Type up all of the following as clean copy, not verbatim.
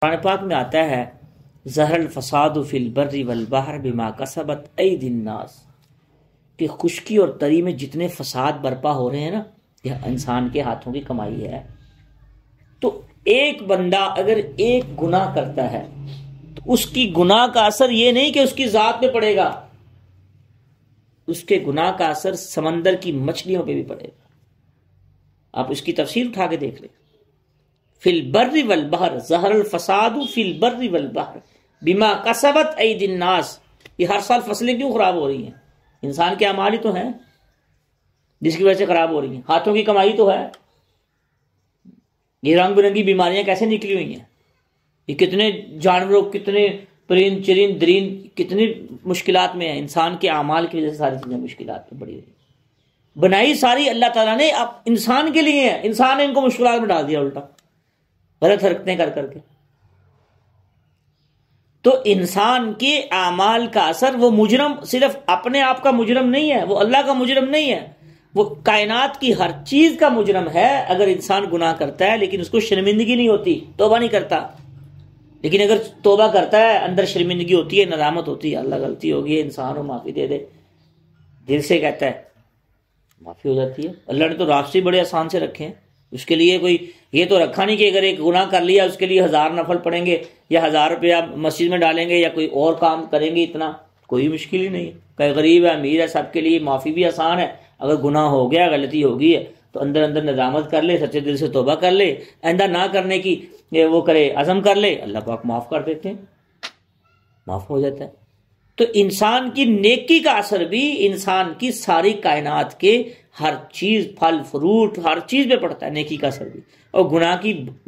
قرآن پاک میں آتا ہے ظہر الفساد فی البر والبحر بما کسبت ایدی الناس، کہ خشکی اور تری میں جتنے فساد برپا ہو رہے ہیں نا، یہ انسان کے ہاتھوں کی کمائی ہے۔ تو ایک بندہ اگر ایک گناہ کرتا ہے تو اس کی گناہ کا اثر یہ نہیں کہ اس کی ذات پہ پڑے گا، اس کے گناہ کا اثر سمندر کی مچھلیوں پہ بھی پڑے گا۔ آپ اس کی تفسیر اٹھا کے دیکھ لیں، فی البر والبحر ظہر الفساد فی البر والبحر بما کسبت ایدی الناس۔ یہ ہر سال فصلیں کیوں خراب ہو رہی ہیں؟ انسان کے اعمال ہی تو ہیں جس کی وجہ سے خراب ہو رہی ہیں، ہاتھوں کی کمائی تو ہے۔ یہ رنگ برنگی بیماریاں کیسے نکلی ہوئی ہیں؟ یہ کتنے جانوروں، کتنے پرند چرند درند کتنی مشکلات میں ہیں، انسان کے اعمال کی وجہ سے ساری چیزیں مشکلات میں پڑی ہوئی ہیں۔ بنائی ساری اللہ تعالیٰ نے اب انسان کے لیے ہے، انسان نے ان کو مشکلات میں ڈال دیا الٹا، غلط حرکتیں کر کر کے۔ تو انسان کے اعمال کا اثر، وہ مجرم صرف اپنے آپ کا مجرم نہیں ہے، وہ اللہ کا مجرم نہیں ہے، وہ کائنات کی ہر چیز کا مجرم ہے۔ اگر انسان گناہ کرتا ہے لیکن اس کو شرمندگی نہیں ہوتی، توبہ نہیں کرتا، لیکن اگر توبہ کرتا ہے اندر شرمندگی ہوتی ہے، ندامت ہوتی ہے، اللہ غلطی ہوگی ہے، انسان ہو معافی دے دے، دل سے کہتا ہے، معافی ہو جاتی ہے۔ اللہ نے تو راستے بڑے آسان سے رکھے ہیں، اس کے لیے کوئی یہ تو رکھا نہیں کہ اگر ایک گناہ کر لیا اس کے لیے 1000 نفل پڑھیں گے یا 1000 روپیہ مسجد میں ڈالیں گے یا کوئی اور کام کریں گے، اتنا کوئی مشکل ہی نہیں ہے۔ کہ غریب ہے امیر ہے، سب کے لیے معافی بھی آسان ہے۔ اگر گناہ ہو گیا، غلطی ہو گئی ہے تو اندر اندر ندامت کر لے، سچے دل سے توبہ کر لے، آئندہ نہ کرنے کی وہ کرے، عزم کر لے، اللہ پاک معاف کر دیتے ہیں، معاف ہو جاتا ہے۔ تو انسان کی نیکی کا اثر بھی انسان کی ساری کائنات کے ہر چیز، پھل فروٹ، ہر چیز پہ پڑتا ہے، نیکی کا اثر بھی۔ اور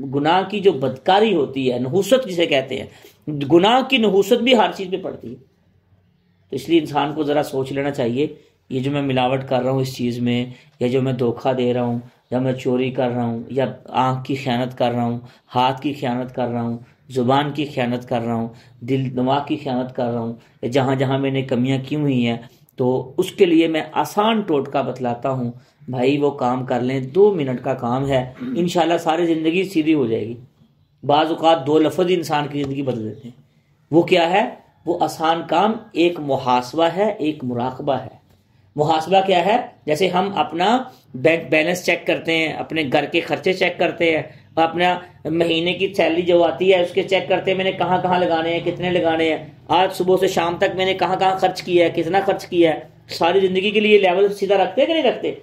گناہ کی جو بدکاری ہوتی ہے، نحوست جسے کہتے ہیں، گناہ کی نحوست بھی ہر چیز پہ پڑتی ہے۔ تو اس لیے انسان کو ذرا سوچ لینا چاہیے، یہ جو میں ملاوٹ کر رہا ہوں اس چیز میں، یا جو میں دھوکہ دے رہا ہوں، یا میں چوری کر رہا ہوں، یا آنکھ کی خیانت کر رہا ہوں، ہاتھ کی خیانت کر رہا ہوں، زبان کی خیانت کر رہا ہوں، دل دماغ کی خیانت کر رہا ہوں، جہاں جہاں میں نے کمیاں کی ہوئی ہیں، تو اس کے لیے میں آسان ٹوٹکا بتلاتا ہوں، بھائی وہ کام کر لیں، 2 منٹ کا کام ہے، انشاءاللہ ساری زندگی سیدھی ہو جائے گی۔ بعض اوقات 2 لفظ انسان کی زندگی بدل دیتے ہیں۔ وہ کیا ہے؟ وہ آسان کام ایک محاسبہ ہے، ایک مراقبہ ہے۔ محاسبہ کیا ہے؟ جیسے ہم اپنا بینک بیلنس چیک کرتے ہیں، اپنے گھر کے خرچے چیک کرتے ہیں، اپنا مہینے کی سیلری جو آتی ہے اس کے چیک کرتے ہیں، میں نے کہاں کہاں لگانے ہیں، کتنے لگانے ہیں، آج صبح سے شام تک میں نے کہاں کہاں خرچ کیا ہے، کتنا خرچ کیا ہے۔ ساری زندگی کے لیے لیول سیدھا رکھتے کہ نہیں رکھتے؟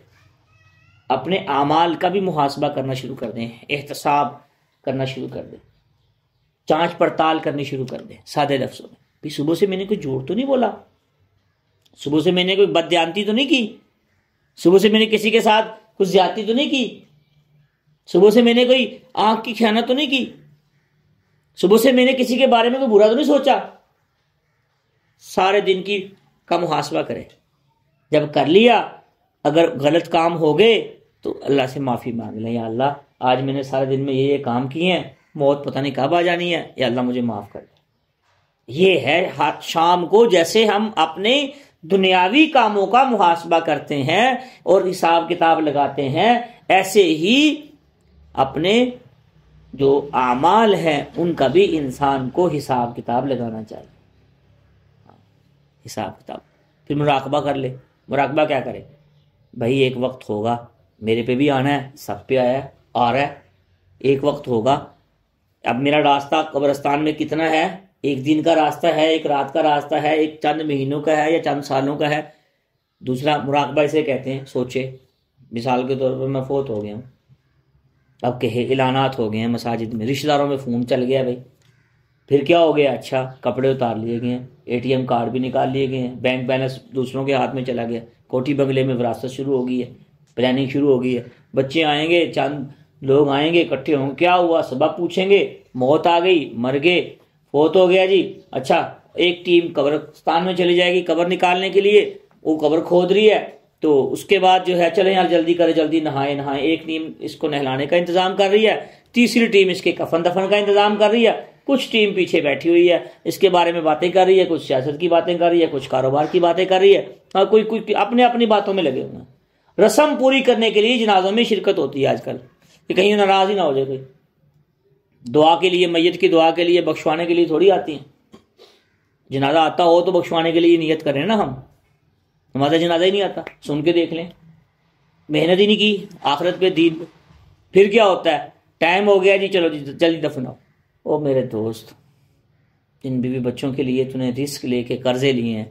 اپنے اعمال کا بھی محاسبہ کرنا شروع کر دیں، احتساب کرنا شروع کر دیں، جانچ پڑتال کرنی شروع کر دیں۔ سادے لفظوں میں بھی، صبح سے میں نے کوئی جھوٹ تو نہیں بولا، صبح سے میں نے کوئی بددیانتی تو نہیں کی، صبح سے میں نے کسی کے ساتھ کچھ زیادتی تو نہیں کی، صبح سے میں نے کوئی آنکھ کی خیانت تو نہیں کی، صبح سے میں نے کسی کے بارے میں کوئی برا تو نہیں سوچا۔ سارے دن کی کا محاسبہ کرے، جب کر لیا اگر غلط کام ہو گئے تو اللہ سے معافی مانگ لیں، یا اللہ آج میں نے سارے دن میں یہ کام کیے ہیں، موت پتہ نہیں کب آ جانی ہے، یا اللہ مجھے معاف کر دے۔ یہ ہے شام کو جیسے ہم اپنے دنیاوی کاموں کا محاسبہ کرتے ہیں اور حساب کتاب لگاتے ہیں، ایسے ہی اپنے جو اعمال ہیں ان کا بھی انسان کو حساب کتاب لگانا چاہیے۔ حساب کتاب، پھر مراقبہ کر لے۔ مراقبہ کیا کرے؟ بھائی ایک وقت ہوگا، میرے پہ بھی آنا ہے، سب پہ آیا ہے، آ رہا ہے، ایک وقت ہوگا۔ اب میرا راستہ قبرستان میں کتنا ہے؟ 1 دن کا راستہ ہے، 1 رات کا راستہ ہے، 1 چند مہینوں کا ہے یا چند سالوں کا ہے۔ دوسرا مراقبہ اسے کہتے ہیں، سوچے مثال کے طور پر میں فوت ہو گیا ہوں، اب کہ اعلانات ہو گئے ہیں مساجد میں، رشتہ داروں میں فون چل گیا، بھائی پھر کیا ہو گیا؟ اچھا کپڑے اتار لیے گئے ہیں، ATM کارڈ بھی نکال لیے گئے ہیں، بینک بیلنس دوسروں کے ہاتھ میں چلا گیا، کوٹھی بنگلے میں وراثت شروع ہو گئی ہے، پلاننگ شروع ہو گئی ہے، بچے آئیں گے، چند لوگ آئیں گے، اکٹھے ہوں گے، کیا ہوا؟ سبب پوچھیں گے، موت آ گئی، مر گئے، فوت ہو گیا جی۔ اچھا ایک ٹیم قبرستان میں چلی جائے گی قبر نکالنے کے لیے، وہ قبر کھود رہی ہے، تو اس کے بعد جو ہے چلیں یار جلدی کرے، جلدی نہائے۔ ایک ٹیم اس کو نہلانے کا انتظام کر رہی ہے، تیسری ٹیم اس کے کفن دفن کا انتظام کر رہی ہے، کچھ ٹیم پیچھے بیٹھی ہوئی ہے، اس کے بارے میں باتیں کر رہی ہے، کچھ سیاست کی باتیں کر رہی ہے، کچھ کاروبار کی باتیں کر رہی ہے، اور کوئی اپنے اپنی باتوں میں لگے ہوئے ہیں۔ رسم پوری کرنے کے لیے جنازوں میں شرکت ہوتی ہے آج کل، کہ کہیں ناراض ہی نہ ہو جائے کوئی، دعا کے لیے، میت کی دعا کے لیے، بخشوانے کے لیے تھوڑی آتی ہیں. جنازہ آتا ہو تو بخشوانے کے لیے نیت کریں نا. ہمارا جنازہ ہی نہیں آتا، سن کے دیکھ لیں. محنت ہی نہیں کی آخرت پہ، دین پہ. پھر کیا ہوتا ہے؟ ٹائم ہو گیا جی، چلو جی جلدی دفناؤ. او میرے دوست، جن بیوی بچوں کے لیے تو نے رسک لے کے قرضے لیے ہیں،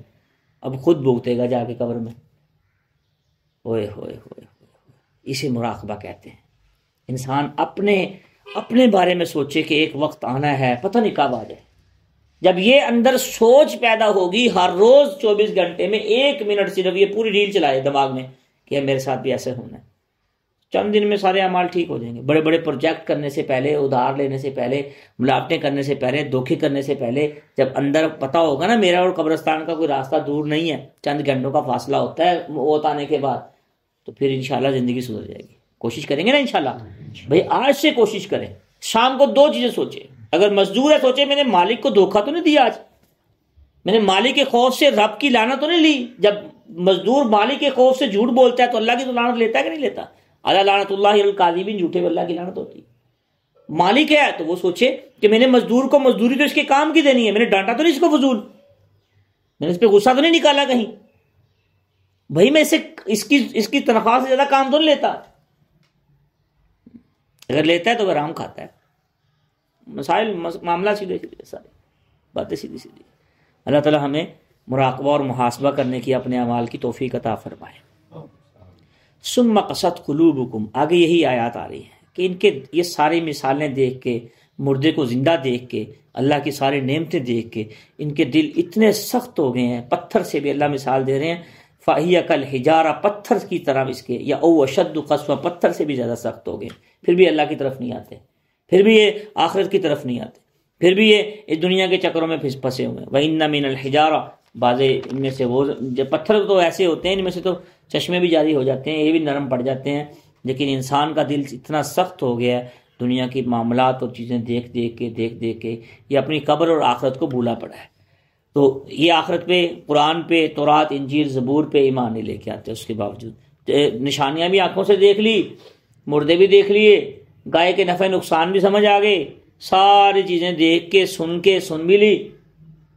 اب خود بھگتے گا جا کے قبر میں. ہوئے ہوئے ہوئے ہوئے. اسے مراقبہ کہتے ہیں. انسان اپنے بارے میں سوچے کہ ایک وقت آنا ہے، پتہ نہیں کب آ جائے. جب یہ اندر سوچ پیدا ہوگی، ہر روز 24 گھنٹے میں 1 منٹ صرف یہ پوری ریل چلائے دماغ میں کہ میرے ساتھ بھی ایسے ہونا ہے، چند دن میں سارے اعمال ٹھیک ہو جائیں گے. بڑے بڑے پروجیکٹ کرنے سے پہلے، ادھار لینے سے پہلے، ملاوٹیں کرنے سے پہلے، دھوکے کرنے سے پہلے، جب اندر پتہ ہوگا نا میرا اور قبرستان کا کوئی راستہ دور نہیں ہے، چند گھنٹوں کا فاصلہ ہوتا ہے موت آنے کے بعد، تو پھر انشاءاللہ زندگی سدھر جائے گی. کوشش کریں گے نا انشاءاللہ. بھئی آج سے کوشش کریں. شام کو 2 چیزیں سوچیں. اگر مزدور ہے سوچے میں نے مالک کو دھوکہ تو نہیں دیا آج، میں نے مالک کے خوف سے رب کی لعنت تو نہیں لی. جب مزدور مالک کے خوف سے جھوٹ بولتا ہے تو اللہ کی تو لعنت لیتا ہے کہ نہیں لیتا؟ اللہ لعنت اللہ الکاذبین، جھوٹے پہ اللہ کی لعنت ہوتی ہے. مالک ہے تو وہ سوچے کہ میں نے مزدور کو مزدوری تو اس کے کام کی دینی ہے، میں نے ڈانٹا تو نہیں اس کو فضول، میں نے اس پہ غصہ تو نہیں نکالا کہیں. بھائی میں اس کی تنخواہ سے زیادہ کام تو نہیں لیتا. اگر لیتا ہے تو وہ آرام کھاتا ہے. مسائل معاملہ سیدھے سارے باتیں سیدھی سیدھی. اللہ تعالی ہمیں مراقبہ اور محاسبہ کرنے کی اپنے اعمال کی توفیق عطا فرمائے. ثم قست قلوبکم، آگے یہی آیات آ رہی ہیں کہ ان کے یہ ساری مثالیں دیکھ کے، مردے کو زندہ دیکھ کے، اللہ کی ساری نعمتیں دیکھ کے ان کے دل اتنے سخت ہو گئے ہیں. پتھر سے بھی اللہ مثال دے رہے ہیں. فَهِيَ كَالْحِجَارَةِ، پتھر کی طرح اس کے، یا او اشد قسوہ، پتھر سے بھی زیادہ سخت ہو گئے. پھر بھی اللہ کی طرف نہیں آتے، پھر بھی یہ آخرت کی طرف نہیں آتے، پھر بھی یہ اس دنیا کے چکروں میں پھنسے ہوئے ہیں. وَإِنَّ مِنَ الْحِجَارَةِ، بعض ان میں سے وہ پتھر تو ایسے ہوتے ہیں، ان میں سے تو چشمے بھی جاری ہو جاتے ہیں، یہ بھی نرم پڑ جاتے ہیں. لیکن انسان کا دل اتنا سخت ہو گیا ہے دنیا کی معاملات اور چیزیں دیکھ دیکھ کے یہ اپنی قبر اور آخرت کو بھولا پڑا ہے. تو یہ آخرت پہ، قرآن پہ، تورات، انجیل، زبور پہ ایمان نہیں لے کے آتے. اس کے باوجود نشانیاں بھی آنکھوں سے دیکھ لی، مردے بھی دیکھ لیے، گائے کے نفع نقصان بھی سمجھ آ گئے، ساری چیزیں دیکھ کے سن بھی لی،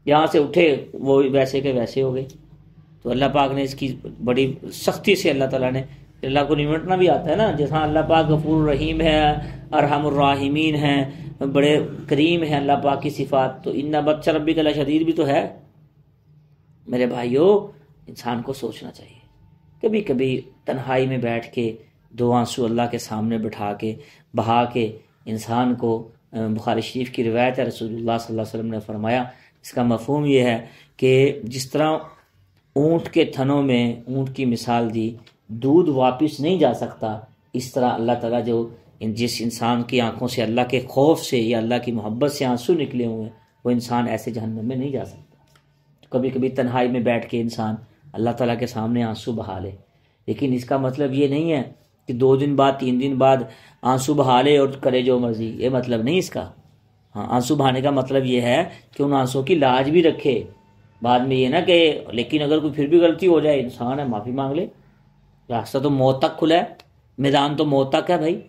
یہاں سے اٹھے وہ ویسے کے ویسے ہو گئے. تو اللہ پاک نے اس کی بڑی سختی سے، اللہ تعالیٰ نے، اللہ کو نمٹنا بھی آتا ہے نا. جیسا اللہ پاک غفور الرحیم ہے، ارحم الراحمین ہیں، بڑے کریم ہیں اللہ پاک کی صفات، تو ان بطش ربک لشدید بھی تو ہے. میرے بھائیو، انسان کو سوچنا چاہیے، کبھی کبھی تنہائی میں بیٹھ کے 2 آنسو اللہ کے سامنے بٹھا کے بہا کے انسان کو. بخاری شریف کی روایت ہے، رسول اللہ صلی اللہ علیہ وسلم نے فرمایا، اس کا مفہوم یہ ہے کہ جس طرح اونٹ کے تھنوں میں اونٹ کی مثال دی، دودھ واپس نہیں جا سکتا، اس طرح اللہ تعالیٰ جو جس انسان کی آنکھوں سے اللہ کے خوف سے یا اللہ کی محبت سے آنسو نکلے ہوئے ہیں، وہ انسان ایسے جہنم میں نہیں جا سکتا. کبھی کبھی تنہائی میں بیٹھ کے انسان اللہ تعالیٰ کے سامنے آنسو بہا لے، لیکن اس کا مطلب یہ نہیں ہے کہ 2 دن بعد 3 دن بعد آنسو بہا لے اور کرے جو مرضی، یہ مطلب نہیں اس کا. ہاں، آنسو بہانے کا مطلب یہ ہے کہ ان آنسو کی لاج بھی رکھے. بعد میں یہ نہ کہ لیکن اگر کوئی پھر بھی غلطی ہو جائے، انسان ہے، معافی مانگ لے. راستہ تو موت تک کھلا ہے، میدان تو موت تک ہے بھائی.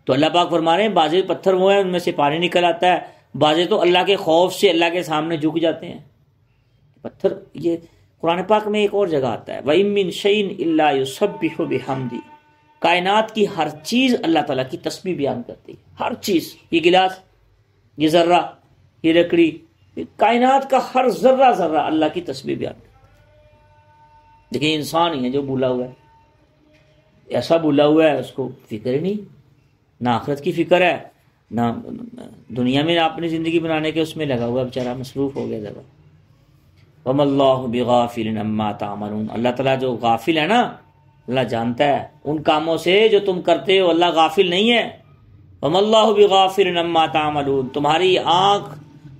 تو اللہ پاک فرما رہے ہیں بعض پتھر وہ ہیں ان میں سے پانی نکل آتا ہے، بعض تو اللہ کے خوف سے اللہ کے سامنے جھک جاتے ہیں پتھر. یہ قرآن پاک میں ایک اور جگہ آتا ہے، وَإِن مِّن شَيْءٍ إِلَّا يُسَبِّحُ بِحَمْدِهِ، کائنات کی ہر چیز اللہ تعالیٰ کی تسبیح بیان کرتی ہے. ہر چیز، یہ گلاس، یہ ذرہ، یہ لکڑی، کائنات کا ہر ذرہ اللہ کی تسبیح بیان کرتی ہے. لیکن انسان ہی ہے جو بھولا ہوا ہے، ایسا بھولا ہوا ہے، اس کو فکر ہی نہیں، نہ آخرت کی فکر ہے، نہ دنیا میں اپنی زندگی بنانے کے اس میں لگا ہوا، بیچارہ مصروف ہو گیا زیادہ. وَمَا اللَّهُ بِغَافِلٍ عَمَّا تَعْمَلُونَ، اللہ تعالیٰ جو غافل ہے نا، اللہ جانتا ہے ان کاموں سے جو تم کرتے ہو، اللہ غافل نہیں ہے. وَمَا اللَّهُ بِغَافِلٍ عَمَّا تَعْمَلُونَ، تمہاری آنکھ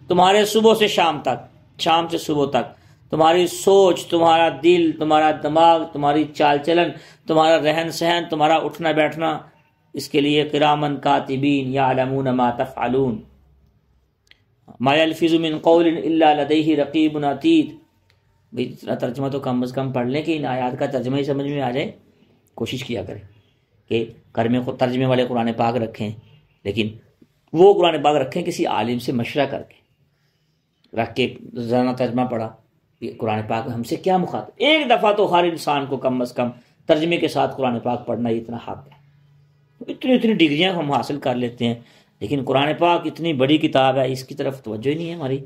تمہارے صبح سے شام تک، شام سے صبح تک، تمہاری سوچ، تمہارا دل، تمہارا دماغ، تمہاری چال چلن، تمہارا رہن سہن، تمہارا اٹھنا بیٹھنا، اس کے لیے قرامن کاتبین یعلمون ما تفعلون، ما یلفظ من قول الا لدیہ رقیب عتید. بھئی اتنا ترجمہ تو کم از کم پڑھ لیں کہ ان آیات کا ترجمہ ہی سمجھ میں آ جائے. کوشش کیا کریں کہ گھر میں ترجمے والے قرآن پاک رکھیں، لیکن وہ قرآن پاک رکھیں کسی عالم سے مشورہ کر کے، رکھ کے ذرا ترجمہ پڑھا، یہ قرآن پاک ہم سے کیا مخاطب۔ ایک دفعہ تو ہر انسان کو کم از کم ترجمے کے ساتھ قرآن پاک پڑھنا ہی اتنا حق ہے۔ اتنی ڈگریاں ہم حاصل کر لیتے ہیں، لیکن قرآن پاک اتنی بڑی کتاب ہے، اس کی طرف توجہ ہی نہیں ہے ہماری۔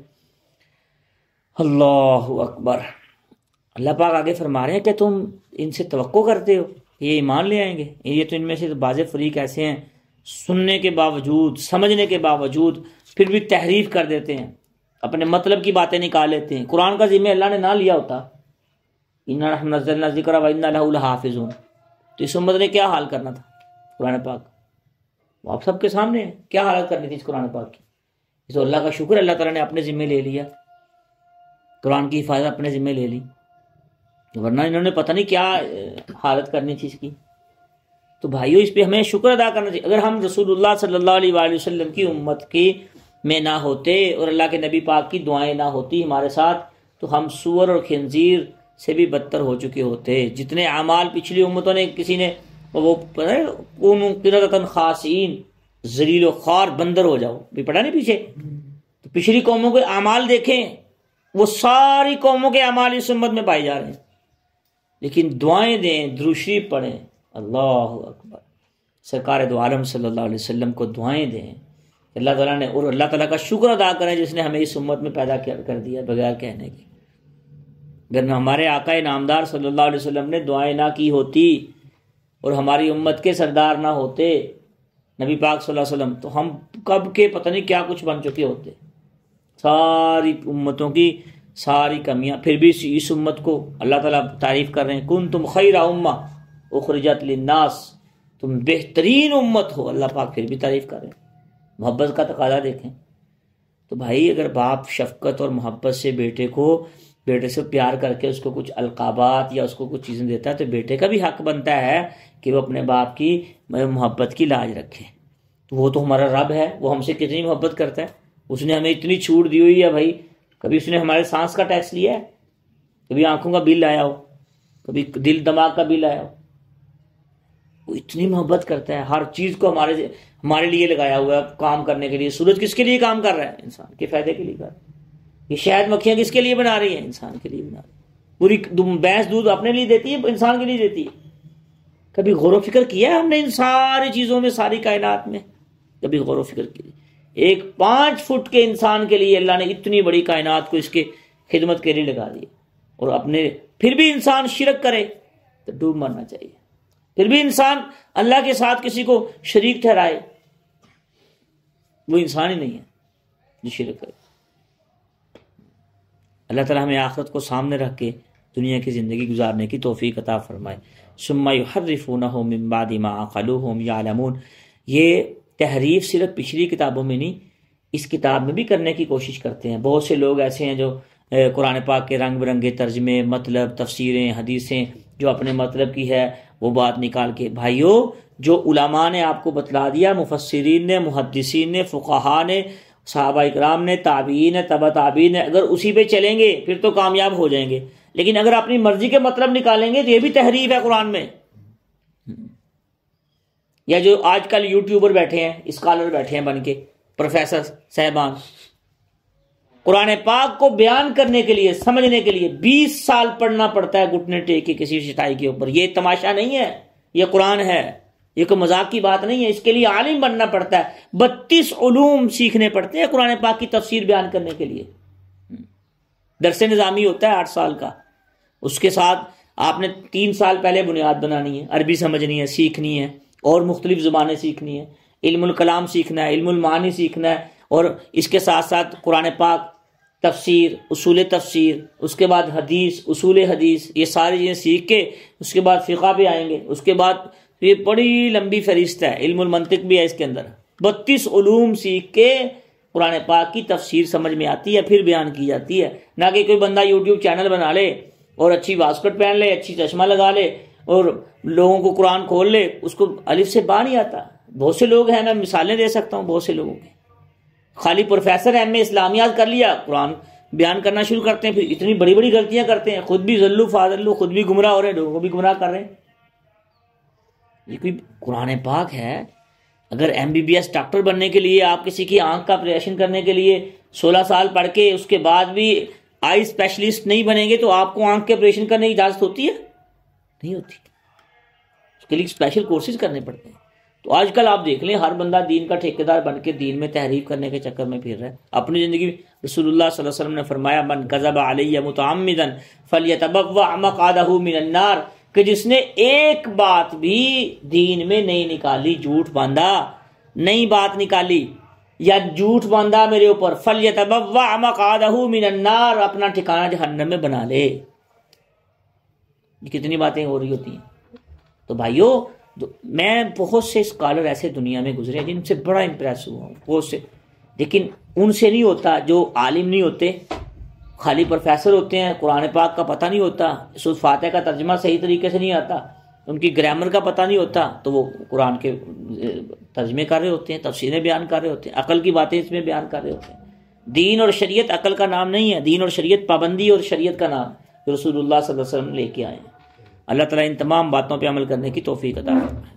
اللہ اکبر۔ اللہ پاک آگے فرما رہے ہیں کہ تم ان سے توقع کرتے ہو یہ ایمان لے آئیں گے؟ یہ تو ان میں سے بعض فریق ایسے ہیں سننے کے باوجود، سمجھنے کے باوجود پھر بھی تحریف کر دیتے ہیں، اپنے مطلب کی باتیں نکال لیتے ہیں۔ قرآن کا ذمہ اللہ نے نہ لیا ہوتا، اِنَّا نَحْنُ نَزَّلْنَا الذِّكْرَ وَإِنَّا لَهُ لَحَافِظُونَ، تو اس امت نے کیا حال کرنا تھا؟ قرآن پاک وہ آپ سب کے سامنے ہے، کیا حالت کرنی تھی اس قرآن پاک کی؟ اس تو اللہ کا شکر اللہ تعالیٰ نے اپنے ذمہ لے لیا، قرآن کی حفاظت اپنے ذمہ لے لی، ورنہ انہوں نے پتہ نہیں کیا حالت کرنی تھی اس کی۔ تو بھائیو اس پہ ہمیں شکر ادا کرنا چاہیے۔ اگر ہم رسول اللہ صلی اللہ علیہ وآلہ وسلم کی امت کی میں نہ ہوتے اور اللہ کے نبی پاک کی دعائیں نہ ہوتی ہمارے ساتھ، تو ہم سور اور خنزیر سے بھی بدتر ہو چکے ہوتے۔ جتنے اعمال پچھلی امتوں نے، کسی نے وہ کونوا قردۃ خاسئین، ذلیل و خوار بندر ہو جاؤ، بھی پڑھا نہیں پیچھے؟ تو پچھلی قوموں کے اعمال دیکھیں، وہ ساری قوموں کے اعمال اس امت میں پائے جا رہے ہیں، لیکن دعائیں دیں، درود شریف پڑھیں، اللہ اکبر، سرکار دو عالم صلی اللہ علیہ وسلم کو دعائیں دیں، اللہ تعالیٰ نے، اور اللہ تعالیٰ کا شکر ادا کریں جس نے ہمیں اس امت میں پیدا کر دیا بغیر کہنے کے۔ اگر ہمارے آقا نامدار صلی اللہ علیہ وسلم نے دعائیں نہ کی ہوتی اور ہماری امت کے سردار نہ ہوتے نبی پاک صلی اللہ علیہ وسلم، تو ہم کب کے پتہ نہیں کیا کچھ بن چکے ہوتے۔ ساری امتوں کی ساری کمیاں، پھر بھی اس امت کو اللہ تعالیٰ تعریف کر رہے ہیں، کنتم خیر امہ اخرجت للناس، تم بہترین امت ہو، اللہ پاک پھر بھی تعریف کر رہے ہیں۔ محبت کا تقاضا دیکھیں۔ تو بھائی اگر باپ شفقت اور محبت سے بیٹے سے پیار کر کے اس کو کچھ القابات یا اس کو کچھ چیزیں دیتا ہے، تو بیٹے کا بھی حق بنتا ہے کہ وہ اپنے باپ کی محبت کی لاج رکھے۔ تو وہ تو ہمارا رب ہے، وہ ہم سے کتنی محبت کرتا ہے، اس نے ہمیں اتنی چھوٹ دی ہوئی ہے بھائی۔ کبھی اس نے ہمارے سانس کا ٹیکس لیا ہے؟ کبھی آنکھوں کا بل آیا ہو؟ کبھی دل دماغ کا بل آیا ہو؟ وہ اتنی محبت کرتا ہے، ہر چیز کو ہمارے لیے لگایا ہوا ہے کام کرنے کے لیے۔ سورج کس کے لیے کام کر رہا ہے؟ انسان کے فائدے کے لیے کر رہا ہے۔ یہ شہد مکھیاں کس کے لیے بنا رہی ہیں؟ انسان کے لیے بنا رہی ہیں۔ پوری بھینس دودھ اپنے لیے دیتی ہے، انسان کے لیے دیتی ہے۔ کبھی غور و فکر کیا ہے ہم نے ان ساری چیزوں میں، ساری کائنات میں؟ کبھی غور و فکر کی؟ ایک 5 فٹ کے انسان کے لیے اللہ نے اتنی بڑی کائنات کو اس کے خدمت کے لیے لگا دی، اور اپنے پھر بھی انسان شرک کرے تو ڈوب مرنا چاہیے۔ پھر بھی انسان اللہ کے ساتھ کسی کو شریک ٹھہرائے، وہ انسان ہی نہیں ہے جو شرک کرے۔ اللہ تعالیٰ ہمیں آخرت کو سامنے رکھ کے دنیا کی زندگی گزارنے کی توفیق عطا فرمائے۔ ثم یحرفونہ من بعد ما عقلوہ یعلمون۔ یہ تحریف صرف پچھلی کتابوں میں نہیں، اس کتاب میں بھی کرنے کی کوشش کرتے ہیں۔ بہت سے لوگ ایسے ہیں جو قرآن پاک کے رنگ برنگے ترجمے، مطلب، تفسیریں، حدیثیں جو اپنے مطلب کی ہے وہ بات نکال کے، بھائیو جو علماء نے آپ کو بتلا دیا، مفسرین نے، محدثین نے، فقہاء نے، صحابہ اکرام نے، تابعین نے، تبع تابعین نے، اگر اسی پہ چلیں گے پھر تو کامیاب ہو جائیں گے، لیکن اگر اپنی مرضی کے مطلب نکالیں گے تو یہ بھی تحریف ہے قرآن میں۔ یا جو آج کل یوٹیوبر بیٹھے ہیں، اسکالر بیٹھے ہیں بن کے، پروفیسر صاحبان، قرآن پاک کو بیان کرنے کے لیے، سمجھنے کے لیے 20 سال پڑھنا پڑتا ہے گھٹنے ٹیک کے کسی شٹائی کے اوپر۔ یہ تماشا نہیں ہے، یہ قرآن ہے، یہ کوئی مذاق کی بات نہیں ہے۔ اس کے لیے عالم بننا پڑتا ہے، 32 علوم سیکھنے پڑتے ہیں قرآن پاک کی تفسیر بیان کرنے کے لیے۔ درس نظامی ہوتا ہے 8 سال کا، اس کے ساتھ آپ نے 3 سال پہلے بنیاد بنانی ہے، عربی سمجھنی ہے، سیکھنی ہے، اور مختلف زبانیں سیکھنی ہے، علم الکلام سیکھنا ہے، علم المعانی سیکھنا ہے، اور اس کے ساتھ ساتھ قرآن پاک، تفسیر، اصول تفسیر، اس کے بعد حدیث، اصول حدیث، یہ ساری چیزیں سیکھ کے اس کے بعد فقہ پہ آئیں گے۔ اس کے بعد یہ بڑی لمبی فہرست ہے، علم المنطق بھی ہے اس کے اندر۔ 32 علوم سیکھ کے قرآن پاک کی تفسیر سمجھ میں آتی ہے، پھر بیان کی جاتی ہے، نہ کہ کوئی بندہ یوٹیوب چینل بنا لے اور اچھی واسکٹ پہن لے، اچھی چشمہ لگا لے اور لوگوں کو قرآن کھول لے، اس کو الف سے با نہیں آتا۔ بہت سے لوگ ہیں، میں مثالیں دے سکتا ہوں بہت سے لوگوں کے، خالی پروفیسر ایم اے اسلامیات کر لیا، قرآن بیان کرنا شروع کرتے ہیں، پھر اتنی بڑی بڑی غلطیاں کرتے ہیں، خود بھی ذلو فاضلو، خود بھی گمراہ ہو رہے ہیں، لوگوں کو بھی گمراہ کر رہے ہیں۔ یہ کوئی قرآن پاک ہے اگر MBBS ڈاکٹر بننے کے لیے آپ کسی کی آنکھ کا آپریشن کرنے کے لیے 16 سال پڑھ کے اس کے بعد بھی آئی اسپیشلسٹ نہیں بنیں گے تو آپ کو آنکھ کے آپریشن کرنے کی اجازت ہوتی ہے؟ نہیں ہوتی، اس کے لیے اسپیشل کورسز کرنے پڑتے ہیں۔ تو آج کل آپ دیکھ لیں ہر بندہ دین کا ٹھیکیدار بن کے دین میں تحریف کرنے کے چکر میں پھر رہا ہے اپنی زندگی۔ رسول اللہ صلی اللہ علیہ وسلم نے فرمایا من کذب علی متعمدا فلیتبوأ مقعدہ من النار، کہ جس نے ایک بات بھی دین میں نہیں نکالی، جھوٹ باندھا، نئی بات نکالی یا جھوٹ باندھا میرے اوپر، فلیتبوأ مقعدہ من النار، اپنا ٹھکانہ جہنم میں بنا لے۔ یہ کتنی باتیں ہو رہی ہوتی ہیں۔ تو بھائیو، میں بہت سے اسکالر ایسے دنیا میں گزرے جن سے بڑا امپریس ہوا ہوں، بہت سے، لیکن ان سے نہیں ہوتا جو عالم نہیں ہوتے، خالی پروفیسر ہوتے ہیں، قرآن پاک کا پتہ نہیں ہوتا، سورۃ فاتحہ کا ترجمہ صحیح طریقے سے نہیں آتا، ان کی گرامر کا پتہ نہیں ہوتا، تو وہ قرآن کے ترجمے کر رہے ہوتے ہیں، تفسیریں بیان کر رہے ہوتے ہیں، عقل کی باتیں اس میں بیان کر رہے ہوتے ہیں۔ دین اور شریعت عقل کا نام نہیں ہے، دین اور شریعت پابندی اور شریعت کا نام رسول اللہ صلی اللہ علیہ وسلم لے کے آئے ہیں۔ اللہ تعالیٰ ان تمام باتوں پہ عمل کرنے کی توفیق عطا فرمائے۔